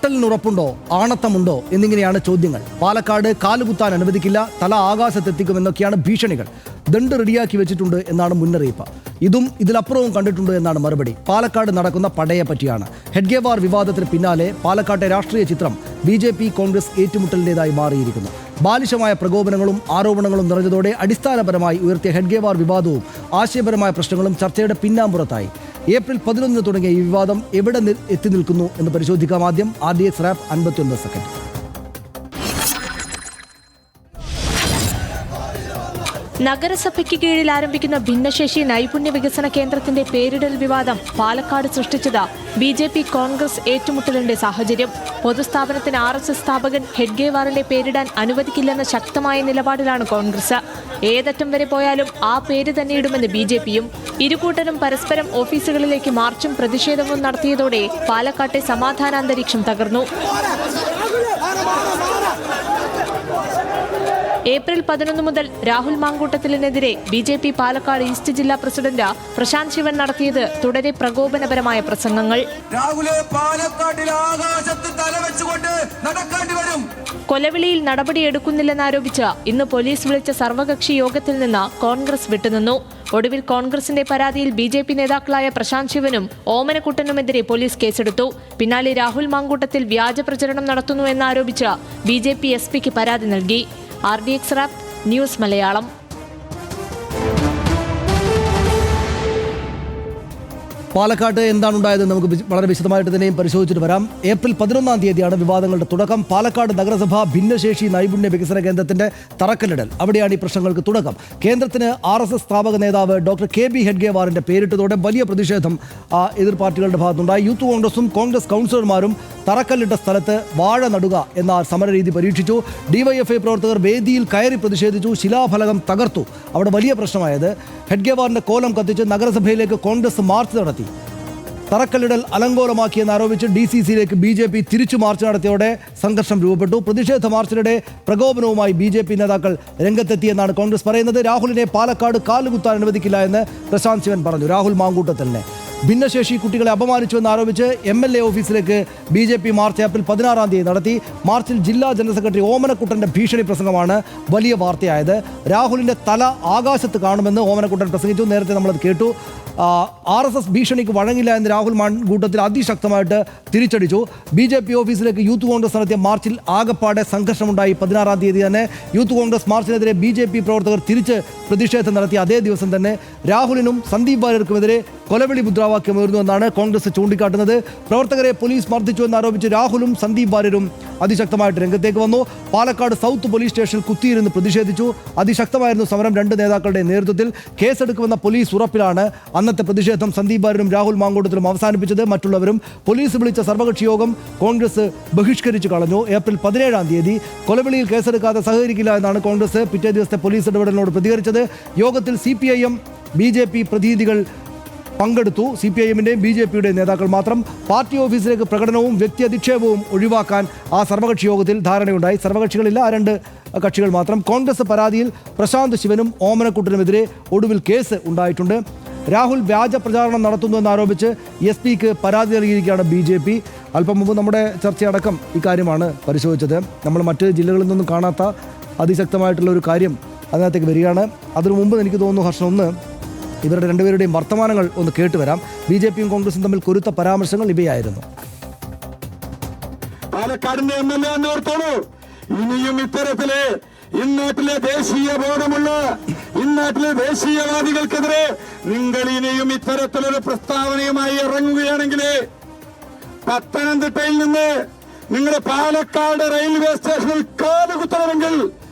നട്ടലിനുറപ്പുണ്ടോ, ആണത്തമുണ്ടോ എന്നിങ്ങനെയാണ് ചോദ്യങ്ങൾ. പാലക്കാട് കാലുകുത്താൻ അനുവദിക്കില്ല, തല ആകാശത്തെത്തിക്കുമെന്നൊക്കെയാണ് ഭീഷണികൾ. ദണ്ട് റെഡിയാക്കി വെച്ചിട്ടുണ്ട് എന്നാണ് മുന്നറിയിപ്പ്. ഇതും ഇതിലപ്പുറവും കണ്ടിട്ടുണ്ട് എന്നാണ് മറുപടി. പാലക്കാട് നടക്കുന്ന പടയെ പറ്റിയാണ്. ഹെഡ്ഗേവാർ വിവാദത്തിന് പിന്നാലെ പാലക്കാട്ടെ രാഷ്ട്രീയ ചിത്രം BJP കോൺഗ്രസ് ഏറ്റുമുട്ടലിൻ്റെതായി മാറിയിരിക്കുന്നു. ബാലിശമായ പ്രകോപനങ്ങളും ആരോപണങ്ങളും നിറഞ്ഞതോടെ അടിസ്ഥാനപരമായി ഉയർത്തിയ ഹെഡ്ഗേവാർ വിവാദവും ആശയപരമായ പ്രശ്നങ്ങളും ചർച്ചയുടെ പിന്നാമ്പുറത്തായി. ഏപ്രിൽ 11 തുടങ്ങിയ ഈ വിവാദം എവിടെ എത്തി നിൽക്കുന്നു എന്ന് പരിശോധിക്കാം. ആദ്യം RDX റാപ്പ് 59 സെക്കൻഡ്. നഗരസഭയ്ക്ക് കീഴിൽ ആരംഭിക്കുന്ന ഭിന്നശേഷി നൈപുണ്യ വികസന കേന്ദ്രത്തിന്റെ പേരിടൽ വിവാദം പാലക്കാട് സൃഷ്ടിച്ചത് BJP കോൺഗ്രസ് ഏറ്റുമുട്ടലിന്റെ സാഹചര്യം. പൊതുസ്ഥാപനത്തിന് RSS സ്ഥാപകൻ ഹെഡ്ഗേവാറിന്റെ പേരിടാൻ അനുവദിക്കില്ലെന്ന ശക്തമായ നിലപാടിലാണ് കോൺഗ്രസ്. ഏതറ്റം വരെ പോയാലും ആ പേര് തന്നെ ഇടുമെന്ന് BJPയും. ഇരുകൂട്ടരും പരസ്പരം ഓഫീസുകളിലേക്ക് മാർച്ചും പ്രതിഷേധവും നടത്തിയതോടെ പാലക്കാട്ടെ സമാധാനാന്തരീക്ഷം തകർന്നു. ഏപ്രിൽ 11 മുതൽ രാഹുൽ മാങ്കൂട്ടത്തിലിനെതിരെ BJP പാലക്കാട് ഈസ്റ്റ് ജില്ലാ പ്രസിഡന്റ് പ്രശാന്ത് ശിവൻ നടത്തിയത് തുടരെ പ്രകോപനപരമായ പ്രസംഗങ്ങൾ. കൊലവിളിയിൽ നടപടിയെടുക്കുന്നില്ലെന്നാരോപിച്ച് ഇന്ന് പോലീസ് വിളിച്ച സർവകക്ഷി യോഗത്തിൽ നിന്ന് കോൺഗ്രസ് വിട്ടുനിന്നു. ഒടുവിൽ കോൺഗ്രസിന്റെ പരാതിയിൽ BJP നേതാക്കളായ പ്രശാന്ത് ശിവനും ഓമനക്കുട്ടനുമെതിരെ പോലീസ് കേസെടുത്തു. പിന്നാലെ രാഹുൽ മാങ്കൂട്ടത്തിൽ വ്യാജ പ്രചരണം നടത്തുന്നു എന്നാരോപിച്ച് BJP SP-ക്ക് പരാതി നൽകി. RDX rap news Malayalam. പാലക്കാട്ട് എന്താണുണ്ടായത് നമുക്ക് വളരെ വിശദമായിട്ട് തന്നെയും പരിശോധിച്ചിട്ട് വരാം. ഏപ്രിൽ 11 തീയതിയാണ് വിവാദങ്ങളുടെ തുടക്കം. പാലക്കാട് നഗരസഭ ഭിന്നശേഷി നൈപുണ്യ വികസന കേന്ദ്രത്തിന്റെ തറക്കല്ലിടൽ, അവിടെയാണ് ഈ പ്രശ്നങ്ങൾക്ക് തുടക്കം. കേന്ദ്രത്തിന് RSS സ്ഥാപക നേതാവ് ഡോക്ടർ KB ഹെഡ്ഗേവാറിന്റെ പേരിട്ടതോടെ വലിയ പ്രതിഷേധം എതിർ പാർട്ടികളുടെ ഭാഗത്തുണ്ടായി. യൂത്ത് കോൺഗ്രസും കോൺഗ്രസ് കൗൺസിലർമാരും തറക്കല്ലിട്ട സ്ഥലത്ത് വാഴ നടുക എന്ന സമരരീതി പരീക്ഷിച്ചു. DYFI പ്രവർത്തകർ വേദിയിൽ കയറി പ്രതിഷേധിച്ചു. ശിലാഫലകം തകർത്തു. അവിടെ വലിയ പ്രശ്നമായത് ഹെഡ്ഗേവാറിന്റെ കോലം കത്തിച്ച് നഗരസഭയിലേക്ക് കോൺഗ്രസ് മാർച്ച് നടത്തി. തറക്കല്ലിടൽ അലങ്കോലമാക്കിയെന്നാരോപിച്ച് DCCയിലേക്ക് BJP തിരിച്ചു മാർച്ച് നടത്തിയോടെ സംഘർഷം രൂപപ്പെട്ടു. പ്രതിഷേധ മാർച്ചിനിടെ പ്രകോപനവുമായി BJP നേതാക്കൾ രംഗത്തെത്തിയെന്നാണ് കോൺഗ്രസ് പറയുന്നത്. രാഹുലിനെ പാലക്കാട് കാലുകുത്താൻ അനുവദിക്കില്ല എന്ന് പ്രശാന്ത് ശിവൻ പറഞ്ഞു. രാഹുൽ മാങ്കൂട്ടത്തിലിനെ ഭിന്നശേഷി കുട്ടികളെ അപമാനിച്ചുവെന്നാരോപിച്ച് MLA ഓഫീസിലേക്ക് BJP മാർച്ച് ഏപ്രിൽ 16 തീയതി നടത്തി. മാർച്ചിൽ ജില്ലാ ജനറൽ സെക്രട്ടറി ഓമനക്കുട്ടൻ്റെ ഭീഷണി പ്രസംഗമാണ് വലിയ വാർത്തയായത്. രാഹുലിൻ്റെ തല ആകാശത്ത് കാണുമെന്ന് ഓമനക്കുട്ടൻ പ്രസംഗിച്ചു. നേരത്തെ നമ്മളത് കേട്ടു. RSS ഭീഷണിക്ക് വഴങ്ങില്ല എന്ന് രാഹുൽ മാങ്കൂട്ടത്തിൽ അതിശക്തമായിട്ട് തിരിച്ചടിച്ചു. BJP ഓഫീസിലേക്ക് യൂത്ത് കോൺഗ്രസ് നടത്തിയ മാർച്ചിൽ ആകപ്പാടെ സംഘർഷമുണ്ടായി. 16 തീയതി തന്നെ യൂത്ത് കോൺഗ്രസ് മാർച്ചിനെതിരെ BJP പ്രവർത്തകർ തിരിച്ച് പ്രതിഷേധം നടത്തി. അതേ ദിവസം തന്നെ രാഹുലിനും സന്ദീപ് വാര്യർക്കുമെതിരെ കൊലവിളി മുദ്രാവാക്യം ഉയർന്നുവെന്നാണ് കോൺഗ്രസ് ചൂണ്ടിക്കാട്ടുന്നത്. പ്രവർത്തകരെ പോലീസ് മർദ്ദിച്ചു എന്നാരോപിച്ച് രാഹുലും സന്ദീപ് വാര്യരും അതിശക്തമായിട്ട് രംഗത്തേക്ക് വന്നു. പാലക്കാട് സൗത്ത് പോലീസ് സ്റ്റേഷനിൽ കുത്തിയിരുന്ന് പ്രതിഷേധിച്ചു. അതിശക്തമായിരുന്നു സമരം. 2 നേതാക്കളുടെ നേതൃത്വത്തിൽ. കേസെടുക്കുമെന്ന പോലീസ് ഉറപ്പിലാണ് അന്നത്തെ പ്രതിഷേധം സന്ദീപ് വാര്യരും രാഹുൽ മാങ്കൂട്ടത്തിലും അവസാനിപ്പിച്ചത്. മറ്റുള്ളവരും പോലീസ് വിളിച്ച സർവകക്ഷി യോഗം കോൺഗ്രസ് ബഹിഷ്കരിച്ചു കളഞ്ഞു. ഏപ്രിൽ 17 തീയതി കൊലവിളിയിൽ കേസെടുക്കാതെ സഹകരിക്കില്ല എന്നാണ് കോൺഗ്രസ് പിറ്റേ ദിവസത്തെ പോലീസ് ഇടപെടലിനോട് പ്രതികരിച്ചത്. യോഗത്തിൽ CPIM BJP പ്രതിനിധികൾ പങ്കെടുത്തു. CPIM-ന്റെയും BJP-യുടെയും നേതാക്കൾ മാത്രം. പാർട്ടി ഓഫീസിലേക്ക് പ്രകടനവും വ്യക്തി അധിക്ഷേപവും ഒഴിവാക്കാൻ ആ സർവകക്ഷി യോഗത്തിൽ ധാരണയുണ്ടായി. സർവകക്ഷികളില്ല, 2 കക്ഷികൾ മാത്രം. കോൺഗ്രസ് പരാതിയിൽ പ്രശാന്ത് ശിവനും ഓമനക്കുട്ടനുമെതിരെ ഒടുവിൽ കേസ് ഉണ്ടായിട്ടുണ്ട്. രാഹുൽ വ്യാജ പ്രചാരണം നടത്തുന്നുവെന്നാരോപിച്ച് SP-ക്ക് പരാതി നൽകിയിരിക്കുകയാണ് BJP. അല്പം മുമ്പ് നമ്മുടെ ചർച്ചയടക്കം ഇക്കാര്യമാണ് പരിശോധിച്ചത്. നമ്മൾ മറ്റ് ജില്ലകളിൽ നിന്നും കാണാത്ത അതിശക്തമായിട്ടുള്ള ഒരു കാര്യം അതിനകത്തേക്ക് വരികയാണ്. അതിനു മുമ്പ് എനിക്ക് തോന്നുന്നു ഹർഷൻ ഒന്ന് ഇവരുടെ 2 പേരുടെയും വർത്തമാനങ്ങൾ ഒന്ന് കേട്ടുവരാം. BJPയും കോൺഗ്രസും തമ്മിൽ കൊരുത്ത പരാമർശങ്ങൾ ഇവയായിരുന്നു. പാലക്കാടിന്റെ MLA എന്നോർത്തോളൂ, ഇനിയും ഇത്തരത്തില് ഇന്നാട്ടിലെ ദേശീയ ബോധമുള്ള ഇന്നാട്ടിലെ ദേശീയവാദികൾക്കെതിരെ നിങ്ങൾ ഇനിയും ഇത്തരത്തിലൊരു പ്രസ്താവനയുമായി ഇറങ്ങുകയാണെങ്കിൽ പത്തനംതിട്ടയിൽ നിന്ന് നിങ്ങളുടെ പാലക്കാട് റെയിൽവേ സ്റ്റേഷനിൽ കാലുകുത്തണമെങ്കിൽ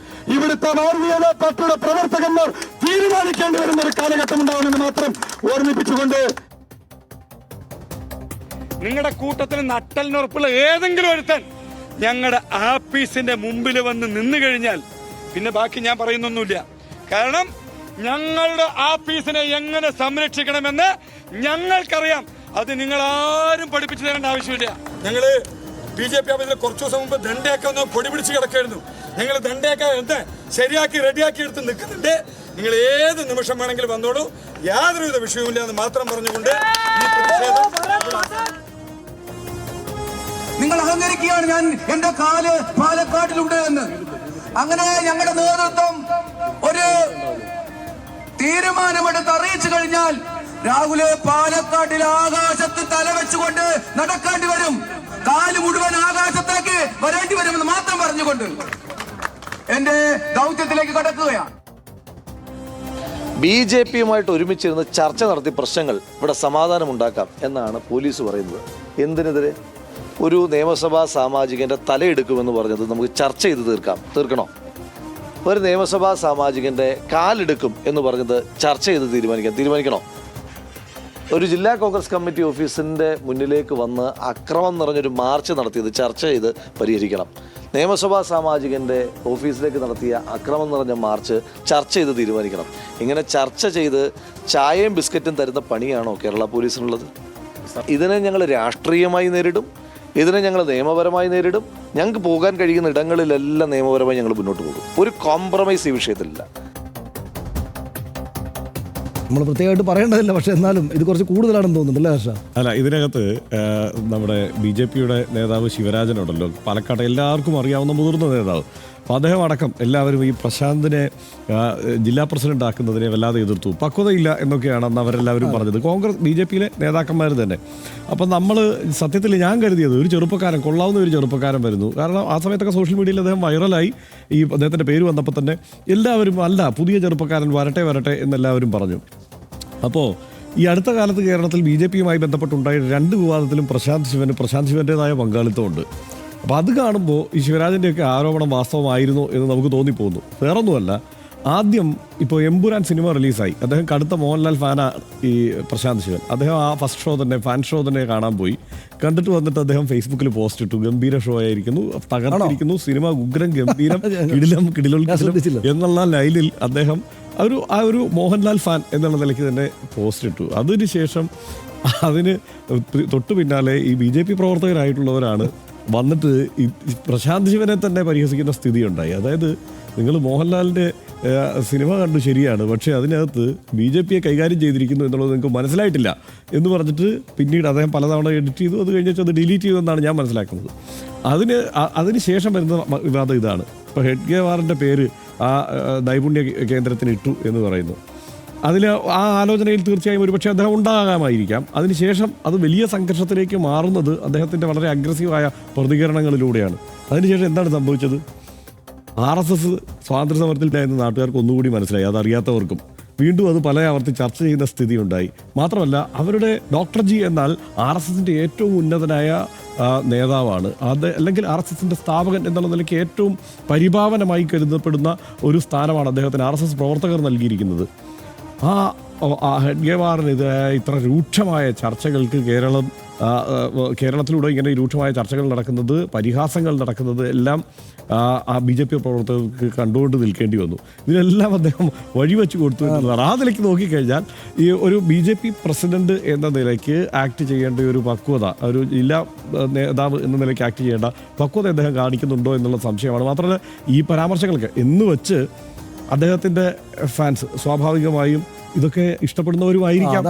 ഇവിടുത്തെ ഭാരതീയ പാർട്ടിയുടെ പ്രവർത്തകന്മാർ തീരുമാനിക്കേണ്ടി വരുന്ന ഒരു കാലഘട്ടം ഉണ്ടാവുമെന്ന് മാത്രം ഓർമ്മിപ്പിച്ചുകൊണ്ട്, നിങ്ങളുടെ കൂട്ടത്തിൽ നട്ടലിനുറപ്പുള്ള ഏതെങ്കിലും ഒരുത്തൻ ഞങ്ങളുടെ ആഫീസിന്റെ മുമ്പിൽ വന്ന് നിന്നു കഴിഞ്ഞാൽ പിന്നെ ബാക്കി ഞാൻ പറയുന്നൊന്നുമില്ല. കാരണം ഞങ്ങളുടെ ആഫീസിനെ എങ്ങനെ സംരക്ഷിക്കണമെന്ന് ഞങ്ങൾക്കറിയാം. അത് നിങ്ങൾ ആരും പഠിപ്പിച്ചു തരേണ്ട ആവശ്യമില്ല. ഞങ്ങള് BJP ഓഫീസിൽ കുറച്ചു ദിവസം മുമ്പ് ദണ്ടയൊക്കെ ഒന്ന് പൊടി പിടിച്ച് കിടക്കായിരുന്നു. ഞങ്ങൾ ദണ്ടയൊക്കെ എന്ത് ശരിയാക്കി റെഡിയാക്കി എടുത്ത് നിൽക്കുന്നുണ്ട്. നിങ്ങൾ ഏത് നിമിഷം വേണമെങ്കിലും വന്നോളൂ, യാതൊരുവിധ വിഷയവുമില്ല എന്ന് മാത്രം പറഞ്ഞുകൊണ്ട് ഈ പ്രതിഷേധം നിങ്ങൾ അഹങ്കരിക്കുകയാണ് ഞാൻ എന്റെ കാല് പാലക്കാട്ടിലുണ്ട് എന്ന്. അങ്ങനെ ഞങ്ങളുടെ നേതൃത്വം ഒരു തീരുമാനമെടുത്ത് അറിയിച്ചു കഴിഞ്ഞാൽ രാഹുല് പാലക്കാട്ടിൽ ആകാശത്ത് തലവെച്ചുകൊണ്ട് നടക്കേണ്ടി വരും, കാല് മുഴുവൻ ആകാശത്തേക്ക് വരേണ്ടി വരുമെന്ന് മാത്രം പറഞ്ഞുകൊണ്ട് എന്റെ ദൗത്യത്തിലേക്ക് കടക്കുകയാണ്. BJPയുമായിട്ട് ഒരുമിച്ചിരുന്ന് ചർച്ച നടത്തി പ്രശ്നങ്ങൾ ഇവിടെ സമാധാനമുണ്ടാക്കാം എന്നാണ് പോലീസ് പറയുന്നത്. എന്തിനെതിരെ? ഒരു നിയമസഭാ സാമാജികൻ്റെ തലയെടുക്കുമെന്ന് പറഞ്ഞത് നമുക്ക് ചർച്ച ചെയ്ത് തീർക്കണോ? ഒരു നിയമസഭാ സാമാജികൻ്റെ കാലെടുക്കും എന്ന് പറഞ്ഞത് ചർച്ച ചെയ്ത് തീരുമാനിക്കണോ? ഒരു ജില്ലാ കോൺഗ്രസ് കമ്മിറ്റി ഓഫീസിൻ്റെ മുന്നിലേക്ക് വന്ന് അക്രമം നിറഞ്ഞൊരു മാർച്ച് നടത്തിയത് ചർച്ച ചെയ്ത് പരിഹരിക്കണം. നിയമസഭാ സാമാജികൻ്റെ ഓഫീസിലേക്ക് നടത്തിയ അക്രമം നിറഞ്ഞ മാർച്ച് ചർച്ച ചെയ്ത് തീരുമാനിക്കണം. ഇങ്ങനെ ചർച്ച ചെയ്ത് ചായയും ബിസ്ക്കറ്റും തരുന്ന പണിയാണോ കേരള പോലീസിനുള്ളത്? ഇതിനെ ഞങ്ങൾ രാഷ്ട്രീയമായി നേരിടും, ഇതിനെ ഞങ്ങൾ നിയമപരമായി നേരിടും. ഞങ്ങൾക്ക് പോകാൻ കഴിയുന്ന ഇടങ്ങളിലെല്ലാം നിയമപരമായി ഞങ്ങൾ മുന്നോട്ട് പോകും. ഒരു കോംപ്രമൈസ് ഈ വിഷയത്തിലില്ല. നമ്മൾ പ്രത്യേകമായിട്ട് പറയേണ്ടതില്ല, പക്ഷെ എന്നാലും ഇത് കുറച്ച് കൂടുതലാണെന്ന് തോന്നുന്നുണ്ടല്ലേ ഹർഷ? അല്ല, ഇതിനകത്ത് നമ്മുടെ BJPയുടെ നേതാവ് ശിവരാജനുണ്ടല്ലോ, പാലക്കാട് എല്ലാവർക്കും അറിയാവുന്ന മുതിർന്ന നേതാവ്. അപ്പോൾ അദ്ദേഹം അടക്കം എല്ലാവരും ഈ പ്രശാന്തിനെ ജില്ലാ പ്രസിഡന്റ് ആക്കുന്നതിനെ വല്ലാതെ എതിർത്തു. പക്വതയില്ല എന്നൊക്കെയാണ് അന്ന് അവരെല്ലാവരും പറഞ്ഞത്, BJPയിലെ നേതാക്കന്മാർ തന്നെ. അപ്പം നമ്മൾ സത്യത്തിൽ ഞാൻ കരുതിയത് ഒരു ചെറുപ്പക്കാരൻ, കൊള്ളാവുന്ന ഒരു ചെറുപ്പക്കാരൻ വരുന്നു. കാരണം ആ സമയത്തൊക്കെ സോഷ്യൽ മീഡിയയിൽ അദ്ദേഹം വൈറലായി. ഈ അദ്ദേഹത്തിൻ്റെ പേര് വന്നപ്പോൾ തന്നെ എല്ലാവരും അല്ല, പുതിയ ചെറുപ്പക്കാരൻ വരട്ടെ എന്നെല്ലാവരും പറഞ്ഞു. അപ്പോൾ ഈ അടുത്ത കാലത്ത് കേരളത്തിൽ BJPയുമായി ബന്ധപ്പെട്ടുണ്ടായ 2 വിവാദത്തിലും പ്രശാന്ത് ശിവൻ്റേതായ പങ്കാളിത്തമുണ്ട്. അപ്പോൾ അത് കാണുമ്പോൾ ഈ ശിവരാജൻ്റെയൊക്കെ ആരോപണം വാസ്തവമായിരുന്നു എന്ന് നമുക്ക് തോന്നിപ്പോകുന്നു. വേറൊന്നുമല്ല, ആദ്യം ഇപ്പോൾ എമ്പുരാൻ സിനിമ റിലീസായി. അദ്ദേഹം കടുത്ത മോഹൻലാൽ ഫാനാണ് ഈ പ്രശാന്ത് ശിവൻ. അദ്ദേഹം ആ ഫാൻ ഷോ തന്നെ കാണാൻ പോയി. കണ്ടിട്ട് വന്നിട്ട് അദ്ദേഹം ഫേസ്ബുക്കിൽ പോസ്റ്റ് ഇട്ടു, ഗംഭീര ഷോ ആയിരിക്കുന്നു, തകർത്തിരിക്കുന്നു, സിനിമ ഉഗ്രം ഗംഭീരം കിടിലം എന്നുള്ള ലൈനിൽ അദ്ദേഹം ആ ഒരു മോഹൻലാൽ ഫാൻ എന്നുള്ള നിലയ്ക്ക് തന്നെ പോസ്റ്റ് ഇട്ടു. അതിനുശേഷം അതിന് തൊട്ടു പിന്നാലെ ഈ BJP പ്രവർത്തകരായിട്ടുള്ളവരാണ് വന്നിട്ട് ഈ പ്രശാന്ത് ശിവനെ തന്നെ പരിഹസിക്കുന്ന സ്ഥിതി ഉണ്ടായി. അതായത് നിങ്ങൾ മോഹൻലാലിൻ്റെ സിനിമ കണ്ടു ശരിയാണ്, പക്ഷേ അതിനകത്ത് BJPയെ കൈകാര്യം ചെയ്തിരിക്കുന്നു എന്നുള്ളത് നിങ്ങൾക്ക് മനസ്സിലായിട്ടില്ല എന്ന് പറഞ്ഞിട്ട് പിന്നീട് അദ്ദേഹം പലതവണ എഡിറ്റ് ചെയ്തു. അത് കഴിഞ്ഞിട്ട് അത് ഡിലീറ്റ് ചെയ്തെന്നാണ് ഞാൻ മനസ്സിലാക്കുന്നത്. അതിന് ശേഷം വരുന്ന വിവാദം ഇതാണ്. ഇപ്പോൾ ഹെഡ്ഗേവാറിൻ്റെ പേര് ആ നൈപുണ്യ കേന്ദ്രത്തിന് ഇട്ടു എന്ന് പറയുന്നു. അതിൽ ആ ആലോചനയിൽ തീർച്ചയായും ഒരുപക്ഷെ അദ്ദേഹം ഉണ്ടാകാമായിരിക്കാം. അതിനുശേഷം അത് വലിയ സംഘർഷത്തിലേക്ക് മാറുന്നത് അദ്ദേഹത്തിൻ്റെ വളരെ അഗ്രസീവായ പ്രതികരണങ്ങളിലൂടെയാണ്. അതിനുശേഷം എന്താണ് സംഭവിച്ചത്? RSS സ്വാതന്ത്ര്യ സമരത്തിലായിരുന്ന നാട്ടുകാർക്ക് ഒന്നുകൂടി മനസ്സിലായി, അതറിയാത്തവർക്കും. വീണ്ടും അത് പല ആവർത്തി ചർച്ച ചെയ്യുന്ന സ്ഥിതി ഉണ്ടായി. മാത്രമല്ല, അവരുടെ ഡോക്ടർ ജി എന്നാൽ RSSൻ്റെ ഏറ്റവും ഉന്നതനായ നേതാവാണ്. അത് അല്ലെങ്കിൽ RSSൻ്റെ സ്ഥാപകൻ എന്നുള്ള നിലയ്ക്ക് ഏറ്റവും പരിഭാവനമായി കരുതപ്പെടുന്ന ഒരു സ്ഥാനമാണ് അദ്ദേഹത്തിന് RSS പ്രവർത്തകർ നൽകിയിരിക്കുന്നത്. ആ ഹെഡ്ഗേവാറിനെതിരായ ഇത്ര രൂക്ഷമായ ചർച്ചകൾക്ക് കേരളത്തിലൂടെ ഇങ്ങനെ രൂക്ഷമായ ചർച്ചകൾ നടക്കുന്നത്, പരിഹാസങ്ങൾ നടക്കുന്നത് എല്ലാം ആ BJP പ്രവർത്തകർക്ക് കണ്ടുകൊണ്ട് നിൽക്കേണ്ടി വന്നു. ഇതിനെല്ലാം അദ്ദേഹം വഴിവെച്ച് കൊടുത്തു എന്നുള്ളതാണ്. ആ നിലയ്ക്ക് നോക്കിക്കഴിഞ്ഞാൽ ഈ ഒരു BJP പ്രസിഡന്റ് എന്ന നിലയ്ക്ക് ആക്ട് ചെയ്യേണ്ട ഒരു പക്വത, ഒരു ജില്ലാ നേതാവ് എന്ന നിലയ്ക്ക് ആക്ട് ചെയ്യേണ്ട പക്വത അദ്ദേഹം കാണിക്കുന്നുണ്ടോ എന്നുള്ള സംശയമാണ്. മാത്രമല്ല, ഈ പരാമർശങ്ങൾക്ക് എന്ന് വെച്ച് അദ്ദേഹത്തിൻ്റെ ഫാൻസ് സ്വാഭാവികമായും ഇതൊക്കെ ഇഷ്ടപ്പെടുന്നവരുമായിരിക്കാം.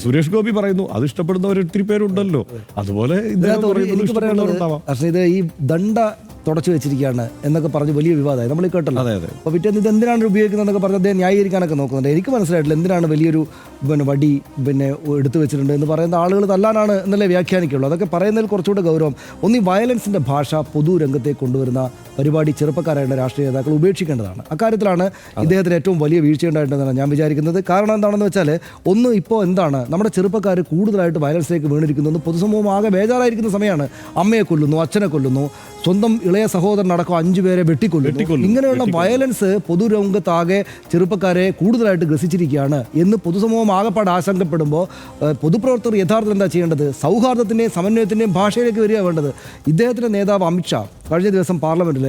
സുരേഷ് ഗോപി പറയുന്നു അത് ഇഷ്ടപ്പെടുന്നവർ ഒത്തിരി പേരുണ്ടല്ലോ. അതുപോലെ ഇത് ഈ ദണ്ഡ തുടച്ചു വെച്ചിരിക്കുകയാണ് എന്നൊക്കെ പറഞ്ഞ് വലിയ വിവാദമായി നമ്മൾ കേട്ടല്ലോ. അപ്പോൾ പിറ്റേന്ന് ഇത് എന്തിനാണ് ഉപയോഗിക്കുന്നതെന്നൊക്കെ പറഞ്ഞ് അദ്ദേഹം ന്യായീകരിക്കാനൊക്കെ നോക്കുന്നുണ്ട്. എനിക്ക് മനസ്സിലായിട്ടില്ല എന്തിനാണ് വലിയൊരു വടി എടുത്തു വെച്ചിട്ടുണ്ട് എന്ന് പറയുന്ന ആളുകൾ തല്ലാനാണ് എന്നല്ലേ വ്യാഖ്യാനിക്കുള്ളൂ. അതൊക്കെ പറയുന്നതിൽ കുറച്ചുകൂടെ ഗൗരവം. ഈ വയലൻസിൻ്റെ ഭാഷ പൊതുരംഗത്തേക്ക് കൊണ്ടുവരുന്ന പരിപാടി ചെറുപ്പക്കാരായ രാഷ്ട്രീയ നേതാക്കൾ ഉപേക്ഷിക്കേണ്ടതാണ്. അക്കാര്യത്തിലാണ് ഇദ്ദേഹത്തിന് ഏറ്റവും വലിയ വീഴ്ചയുണ്ടായിട്ടെന്നാണ് ഞാൻ വിചാരിക്കുന്നത്. കാരണം എന്താണെന്ന് വെച്ചാൽ, ഇപ്പോൾ എന്താണ് നമ്മുടെ ചെറുപ്പക്കാർ കൂടുതലായിട്ട് വയലൻസിലേക്ക് വീണിരിക്കുന്നു. പൊതുസമൂഹം ആകെ ബേജാറായിരിക്കുന്ന സമയമാണ്. അമ്മയെ കൊല്ലുന്നു, അച്ഛനെ കൊല്ലുന്നു, സ്വന്തം ഇളയ സഹോദരനടക്കം 5 പേരെ വെട്ടിക്കൊല്ലുന്നു. ഇങ്ങനെയുള്ള വയലൻസ് പൊതുരംഗത്താകെ ചെറുപ്പക്കാരെ കൂടുതലായിട്ട് ഗ്രസിച്ചിരിക്കുകയാണ് എന്ന് പൊതുസമൂഹം ആകെപ്പാട് ആശങ്കപ്പെടുമ്പോൾ പൊതുപ്രവർത്തകർ യഥാർത്ഥത്തിൽ എന്താ ചെയ്യേണ്ടത്? സൗഹാർദ്ദത്തിൻ്റെയും സമന്വയത്തിൻ്റെയും ഭാഷയിലേക്ക് വരിക വേണ്ടത്. ഇദ്ദേഹത്തിൻ്റെ നേതാവ് അമിത്ഷാ കഴിഞ്ഞ ദിവസം പാർലമെൻറ്റിൽ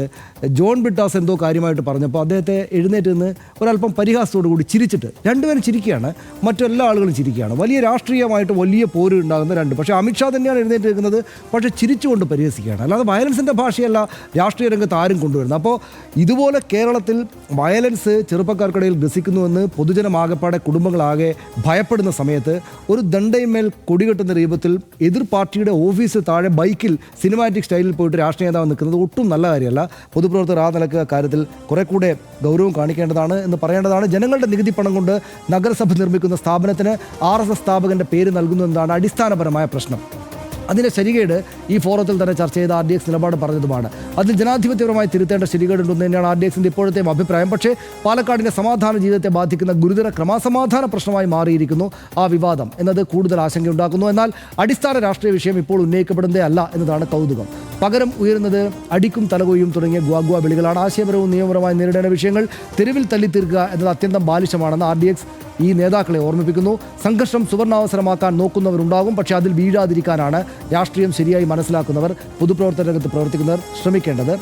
ജോൺ ബിട്ടാസ് എന്തോ കാര്യമായിട്ട് പറഞ്ഞപ്പോൾ അദ്ദേഹത്തെ എഴുന്നേറ്റ് നിന്ന് ഒരല്പം പരിഹാസത്തോടു കൂടി ചിരിച്ചിട്ട് രണ്ടുപേരും ചിരിക്കുകയാണ്, മറ്റെല്ലാ ആളുകളും ചിരിക്കുകയാണ്. വലിയ രാഷ്ട്രീയമായിട്ട് വലിയ പോര് ഉണ്ടാകുന്ന രണ്ട്. പക്ഷേ അമിത്ഷാ തന്നെയാണ് എഴുന്നേറ്റ് നിൽക്കുന്നത്, പക്ഷേ ചിരിച്ചുകൊണ്ട് പരിഹസിക്കുകയാണ്. അല്ലാതെ വയലൻസിൻ്റെ ഭാഷയല്ല രാഷ്ട്രീയ രംഗത്ത് ആരും കൊണ്ടുവരുന്നത്. അപ്പോൾ ഇതുപോലെ കേരളത്തിൽ വയലൻസ് ചെറുപ്പക്കാർക്കിടയിൽ ഗ്രസിക്കുന്നുവെന്ന് പൊതുജനമാകപ്പാടെ കുടുംബങ്ങളാകെ ഭയപ്പെടുന്ന സമയത്ത് ഒരു ദണ്ഡയിന്മേൽ കൊടികെട്ടുന്ന രൂപത്തിൽ എതിർ പാർട്ടിയുടെ ഓഫീസിൽ താഴെ ബൈക്കിൽ സിനിമാറ്റിക് സ്റ്റൈലിൽ പോയിട്ട് രാഷ്ട്രീയ നേതാവ് നിൽക്കുന്നത് ഒട്ടും നല്ല കാര്യമല്ല. പൊതുപ്രവർത്തകർ ആ നിലക്ക് കാര്യത്തിൽ കുറെ കൂടെ ഗൗരവം കാണിക്കേണ്ടതാണ് എന്ന് പറയേണ്ടതാണ്. ജനങ്ങളുടെ നികുതി പണം കൊണ്ട് നഗരസഭ നിർമ്മിക്കുന്ന സ്ഥാപനത്തിന് RSS സ്ഥാപകന്റെ പേര് നൽകുന്നു എന്നതാണ് അടിസ്ഥാനപരമായ പ്രശ്നം. അതിൻ്റെ ശരികേട് ഈ ഫോറത്തിൽ തന്നെ ചർച്ച ചെയ്ത RDX നിലപാട് പറഞ്ഞതുമാണ്. അതിൽ ജനാധിപത്യപരമായി തിരുത്തേണ്ട ശരികേടുണ്ടെന്ന് തന്നെയാണ് RDXന്റെ ഇപ്പോഴത്തെ അഭിപ്രായം. പക്ഷേ പാലക്കാടിൻ്റെ സമാധാന ജീവിതത്തെ ബാധിക്കുന്ന ഗുരുതര ക്രമസമാധാന പ്രശ്നമായി മാറിയിരിക്കുന്നു ആ വിവാദം എന്നത് കൂടുതൽ ആശങ്കയുണ്ടാക്കുന്നു. എന്നാൽ അടിസ്ഥാന രാഷ്ട്രീയ വിഷയം ഇപ്പോൾ ഉന്നയിക്കപ്പെടുന്നതേ അല്ല എന്നതാണ് കൗതുകം. പകരം ഉയരുന്നത് അടിക്കും തലകൊയ്യും തുടങ്ങിയ ഗ്വാഗ്വാ വിളികളാണ്. ആശയപരവും നിയമപരമായി നേരിടേണ്ട വിഷയങ്ങൾ തെരുവിൽ തല്ലിത്തീർക്കുക എന്നത് അത്യന്തം ബാലിശമാണെന്ന് RDX ഈ നേതാക്കളെ ഓർമ്മിപ്പിക്കുന്നു. സംഘർഷം സുവർണാവസരമാക്കാൻ നോക്കുന്നവരുണ്ടാകും, പക്ഷേ അതിൽ വീഴാതിരിക്കാനാണ് രാഷ്ട്രീയം ശരിയായി മനസ്സിലാക്കുന്നവർ, പൊതുപ്രവർത്തന രംഗത്ത് പ്രവർത്തിക്കുന്നവർ ശ്രമിക്കേണ്ടത്.